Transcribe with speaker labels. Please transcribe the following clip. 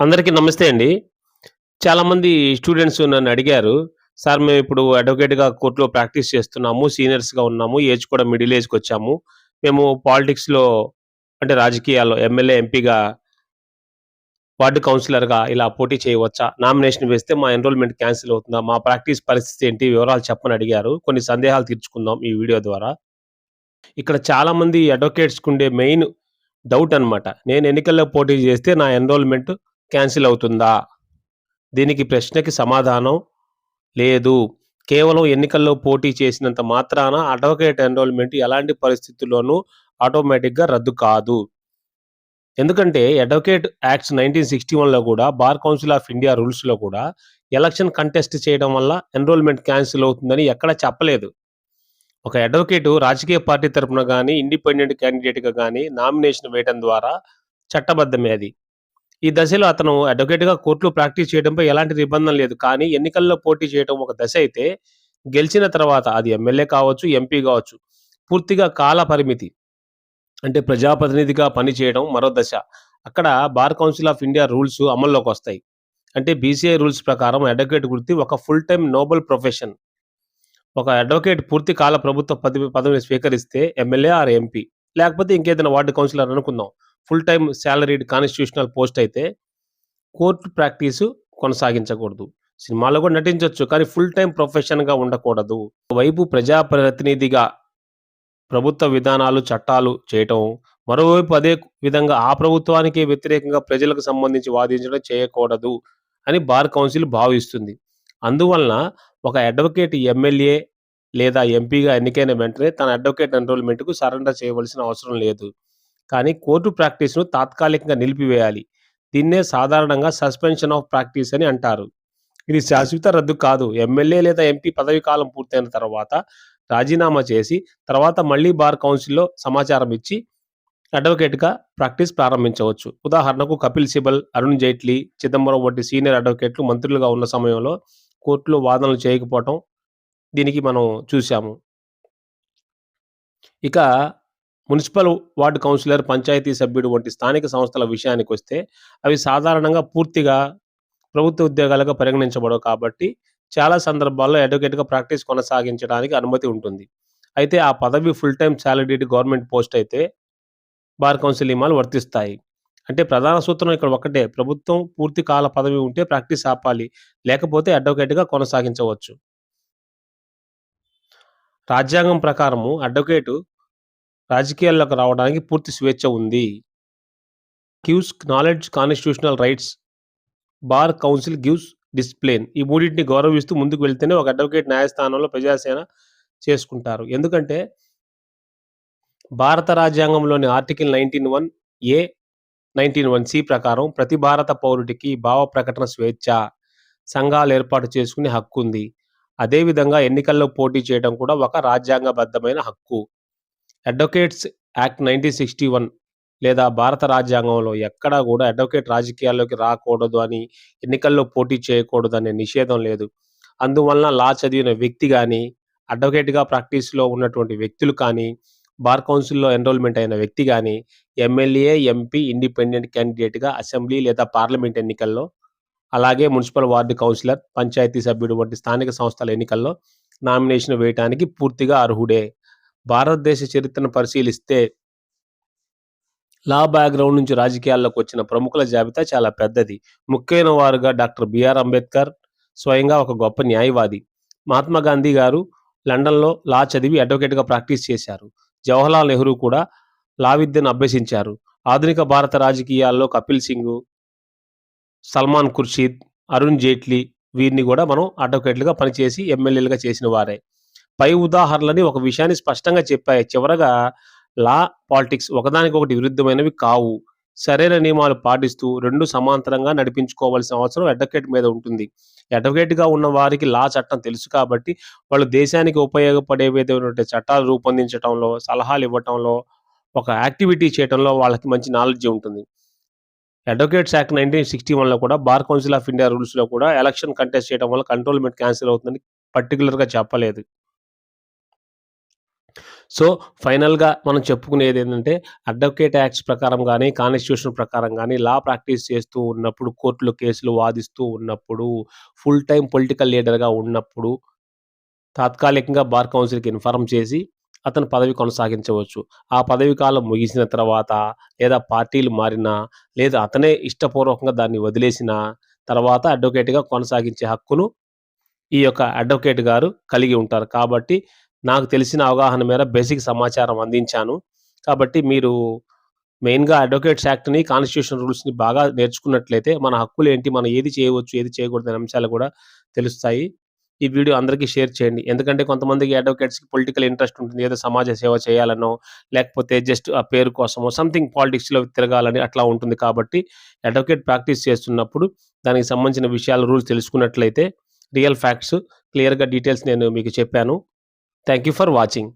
Speaker 1: అందరికీ నమస్తే అండి. చాలామంది స్టూడెంట్స్ నన్ను అడిగారు, "సార్ మేమిప్పుడు అడ్వొకేట్‌గా కోర్ట్‌లో ప్రాక్టీస్ చేస్తున్నాము. సీనియర్స్‌గా ఉన్నాము. ఏజ్ కూడా మిడిల్ ఏజ్‌కొచ్చాము. మేము పాలిటిక్స్‌లో అంటే రాజకీయాల్లో ఎమ్మెల్యే, ఎంపీగా, వార్డ్ కౌన్సిలర్‌గా ఇలా పోటీ చేయవచ్చా? నామినేషన్ వేస్తే మా ఎన్రోల్‌మెంట్ క్యాన్సిల్ అవుతుందా? మా ప్రాక్టీస్ పరిస్థితి ఏంటి? వివరాలు చెప్పమని" అడిగారు. కొన్ని సందేహాలు తీర్చుకుందాం ఈ వీడియో ద్వారా. ఇక్కడ చాలామంది అడ్వకేట్స్‌కుండే మెయిన్ డౌట్ అన్నమాట. నేను ఎన్నికల్లో పోటీ చేస్తే నా ఎన్రోల్‌మెంట్ క్యాన్సిల్ అవుతుందా? దీనికి ప్రశ్నకి సమాధానం లేదు. కేవలం ఎన్నికల్లో పోటీ చేసినంత మాత్రాన అడ్వకేట్ ఎన్రోల్‌మెంట్ ఎలాంటి పరిస్థితుల్లోనూ ఆటోమేటిక్‌గా రద్దు కాదు. ఎందుకంటే అడ్వకేట్ యాక్ట్స్ 1961లో కూడా బార్ కౌన్సిల్ ఆఫ్ ఇండియా రూల్స్‌లో కూడా ఎలక్షన్ కంటెస్ట్ చేయడం వల్ల ఎన్రోల్‌మెంట్ క్యాన్సిల్ అవుతుందని ఎక్కడ చెప్పలేదు. ఒక అడ్వకేటు రాజకీయ పార్టీ తరపున గాని, ఇండిపెండెంట్ క్యాండిడేట్‌గా గాని నామినేషన్ వేయడం ద్వారా చట్టబద్ధమే అది. ఈ దశలో అతను అడ్వకేట్‌గా కోర్ట్‌లో ప్రాక్టీస్ చేయడంపై ఎలాంటి నిబంధన లేదు. కానీ ఎన్నికల్లో పోటీ చేయడం ఒక దశ అయితే, గెలిచిన తర్వాత అది ఎమ్మెల్యే కావచ్చు, ఎంపీ గావచ్చు, పూర్తిగా కాల పరిమితి అంటే ప్రజాప్రతినిధిగా పనిచేయడం మరో దశ. అక్కడ bar council of India rules అమల్లోకొస్తాయి. అంటే బీసీఐ రూల్స్ ప్రకారం అడ్వకేట్ వృత్తి ఒక ఫుల్ టైమ్ నోబెల్ ప్రొఫెషన్. ఒక అడ్వకేట్ పూర్తి కాల ప్రభుత్వ పదవిని స్వీకరిస్తే ఎమ్మెల్యే ఆర్ ఎంపీ. లేకపోతే ఇంకేదైనా వార్డ్ కౌన్సిలర్ అనుకుందాం. Full time salaried constitutional post అయితే కోర్ట్ ప్రాక్టీసు కొనసాగించకూడదు. సినిమాలో కూడా నటించొచ్చు. కానీ ఫుల్ టైమ్ ప్రొఫెషన్‌గా ఉండకూడదు. ఒకవైపు ప్రజాప్రతినిధిగా ప్రభుత్వ విధానాలు, చట్టాలు చేయటం. మరోవైపు అదే విధంగా ఆ ప్రభుత్వానికే వ్యతిరేకంగా ప్రజలకు సంబంధించి వాదించడం చేయకూడదు అని బార్ కౌన్సిల్ భావిస్తుంది. అందువలన ఒక అడ్వకేట్ ఎమ్మెల్యే లేదా ఎంపీగా ఎన్నికైన వెంటనే తన అడ్వకేట్ ఎన్రోల్‌మెంట్‌కు సరెండర్ చేయవలసిన అవసరం లేదు. కానీ కోర్టు ప్రాక్టీస్‌ను తాత్కాలికంగా నిలిపివేయాలి. దీన్నే సాధారణంగా సస్పెన్షన్ ఆఫ్ ప్రాక్టీస్ అని అంటారు. ఇది శాశ్వత రద్దు కాదు. ఎమ్మెల్యే లేదా ఎంపీ పదవీ కాలం పూర్తయిన తర్వాత రాజీనామా చేసి, తర్వాత మళ్ళీ బార్ కౌన్సిల్‌లో సమాచారం ఇచ్చి అడ్వకేట్‌గా ప్రాక్టీస్ ప్రారంభించవచ్చు. ఉదాహరణకు కపిల్ సిబల్, అరుణ్ జైట్లీ, చిదంబరం వంటి సీనియర్ అడ్వకేట్లు మంత్రులుగా ఉన్న సమయంలో కోర్టులో వాదనలు చేయకపోవటం దీనికి మనం చూసాము. ఇక మున్సిపల్ వార్డ్ కౌన్సిలర్, పంచాయతీ సభ్యుడు వంటి స్థానిక సంస్థల విషయానికొస్తే అవి సాధారణంగా పూర్తిగా ప్రభుత్వ ఉద్యోగాలుగా పరిగణించబడవు కాబట్టి చాలా సందర్భాల్లో అడ్వకేట్‌గా ప్రాక్టీస్ కొనసాగించడానికి అనుమతి ఉంటుంది. అయితే ఆ పదవి full time salaried government post అయితే బార్ కౌన్సిల్ నియమాలు వర్తిస్తాయి. అంటే ప్రధాన సూత్రం ఇక్కడ ఒక్కటే. ప్రభుత్వం పూర్తి కాల పదవి ఉంటే ప్రాక్టీస్ ఆపాలి. లేకపోతే అడ్వకేట్‌గా కొనసాగించవచ్చు. రాజ్యాంగం ప్రకారము అడ్వకేటు రాజకీయాల్లోకి రావడానికి పూర్తి స్వేచ్ఛ ఉంది. Gives knowledge constitutional rights. Bar council gives discipline. ఈ మూడిటిని గౌరవిస్తూ ముందుకు వెళ్తేనే ఒక అడ్వకేట్ న్యాయస్థానంలో ప్రజాసేన చేసుకుంటారు. ఎందుకంటే భారత రాజ్యాంగంలోని ఆర్టికల్ 19(1) ఏ, 19(1) ప్రకారం ప్రతి భారత పౌరుడికి భావ ప్రకటన స్వేచ్ఛ, సంఘాలు ఏర్పాటు చేసుకునే హక్కుంది. అదేవిధంగా ఎన్నికల్లో పోటీ చేయడం కూడా ఒక రాజ్యాంగబద్ధమైన హక్కు. అడ్వకేట్స్ యాక్ట్ 1961 లేదా భారత రాజ్యాంగంలో ఎక్కడా గూడా అడ్వకేట్ రాజకీయాల్లోకి రాకూడదు అని, ఎన్నికల్లో పోటీ చేయకూడదనే నిషేధం లేదు. అందువలన లా చదివిన వ్యక్తి గాని, అడ్వకేట్‌గా ప్రాక్టీస్‌లో ఉన్నటువంటి వ్యక్తులు కానీ, బార్ కౌన్సిల్‌లో ఎన్రోల్‌మెంట్ అయిన వ్యక్తి గాని, ఎమ్మెల్యే, ఎంపీ, ఇండిపెండెంట్ క్యాండిడేట్‌గా అసెంబ్లీ లేదా పార్లమెంట్ ఎన్నికల్లో, అలాగే మున్సిపల్ వార్డ్ కౌన్సిలర్, పంచాయతీ సభ్యుడు వంటి స్థానిక సంస్థల ఎన్నికల్లో నామినేషన్ వేయటానికి పూర్తిగా అర్హుడే. భారతదేశ చరిత్రను పరిశీలిస్తే లా బ్యాక్‌గ్రౌండ్ నుంచి రాజకీయాల్లోకొచ్చిన ప్రముఖుల జాబితా చాలా పెద్దది. ముఖ్యమైన వారుగా డాక్టర్ బిఆర్ అంబేద్కర్ స్వయంగా ఒక గొప్ప న్యాయవాది. మహాత్మా గాంధీ గారు లండన్‌లో లా చదివి అడ్వకేట్‌గా ప్రాక్టీస్ చేశారు. జవహర్లాల్ నెహ్రూ కూడా లా విద్యను అభ్యసించారు. ఆధునిక భారత రాజకీయాల్లో కపిల్ సింగ్, సల్మాన్ ఖుర్షీద్, అరుణ్ జైట్లీ వీరిని గూడా మనం అడ్వకేట్‌లుగా పనిచేసి ఎమ్మెల్యేలుగా చేసిన వారే. పై ఉదాహరణలని ఒక విషయాన్ని స్పష్టంగా చెప్పాయి. చివరగా లా, పాలిటిక్స్ ఒకదానికొకటి విరుద్ధమైనవి కావు. సరైన నియమాలు పాటిస్తూ 2 సమాంతరంగా నడిపించుకోవాల్సిన అవసరం అడ్వకేట్ మీద ఉంటుంది. అడ్వకేట్‌గా ఉన్న వారికి లా చట్టం తెలుసు కాబట్టి, వాళ్ళు దేశానికి ఉపయోగపడే విధమైనటువంటి చట్టాలు రూపొందించటంలో, సలహాలివ్వటంలో, ఒక యాక్టివిటీ చేయటంలో వాళ్ళకి మంచి నాలెడ్జ్ ఉంటుంది. అడ్వకేట్స్ యాక్ట్ 1961లో కూడా బార్ కౌన్సిల్ ఆఫ్ ఇండియా రూల్స్‌లో కూడా ఎలక్షన్ కంటెస్ట్ చేయడం వల్ల కంటోన్మెంట్ క్యాన్సిల్ అవుతుందని పర్టిక్యులర్‌గా చెప్పలేదు. సో, ఫైనల్‌గా మనం చెప్పుకునేదేంటంటే, అడ్వకేట్ యాక్ట్స్ ప్రకారం గాని, కాన్స్టిట్యూషన్ ప్రకారం గాని, లా ప్రాక్టీస్ చేస్తూ ఉన్నప్పుడు, కోర్టులో కేసులు వాదిస్తూ ఉన్నప్పుడు, ఫుల్ టైమ్ పొలిటికల్ లీడర్‌గా ఉన్నప్పుడు, తాత్కాలికంగా బార్ కౌన్సిల్‌కి ఇన్ఫార్మ్ చేసి, అతను పదవి కొనసాగించవచ్చు. ఆ పదవి కాలం ముగిసిన తర్వాత, లేదా పార్టీలు మారినా, లేదా అతనే ఇష్టపూర్వకంగా దాన్ని వదిలేసినా, తర్వాత అడ్వకేట్‌గా కొనసాగించే హక్కును ఈ యొక్క అడ్వకేట్ గారు కలిగి ఉంటారు. కాబట్టి నాకు తెలిసిన అవగాహన మేర బేసిక్ సమాచారం అందించాను. కాబట్టి మీరు మెయిన్‌గా అడ్వకేట్స్ యాక్ట్‌ని, కాన్స్టిట్యూషన్ రూల్స్‌ని బాగా నేర్చుకున్నట్లయితే మన హక్కులేంటి, మనం ఏది చేయవచ్చు, ఏది చేయకూడదనే అంశాలు కూడా తెలుస్తాయి. ఈ వీడియో అందరికీ షేర్ చేయండి. ఎందుకంటే కొంతమందికి అడ్వకేట్స్‌కి పొలిటికల్ ఇంట్రెస్ట్ ఉంటుంది. ఏదో సమాజ సేవ చేయాలనో, లేకపోతే జస్ట్ ఆ పేరు కోసమో సంథింగ్ పాలిటిక్స్‌లో తిరగాలని అట్లా ఉంటుంది. కాబట్టి అడ్వకేట్ ప్రాక్టీస్ చేస్తున్నప్పుడు దానికి సంబంధించిన విషయాలు, రూల్స్ తెలుసుకున్నట్లయితే రియల్ ఫ్యాక్ట్స్, క్లియర్‌గా డీటెయిల్స్ నేను మీకు చెప్పాను. Thank you for watching.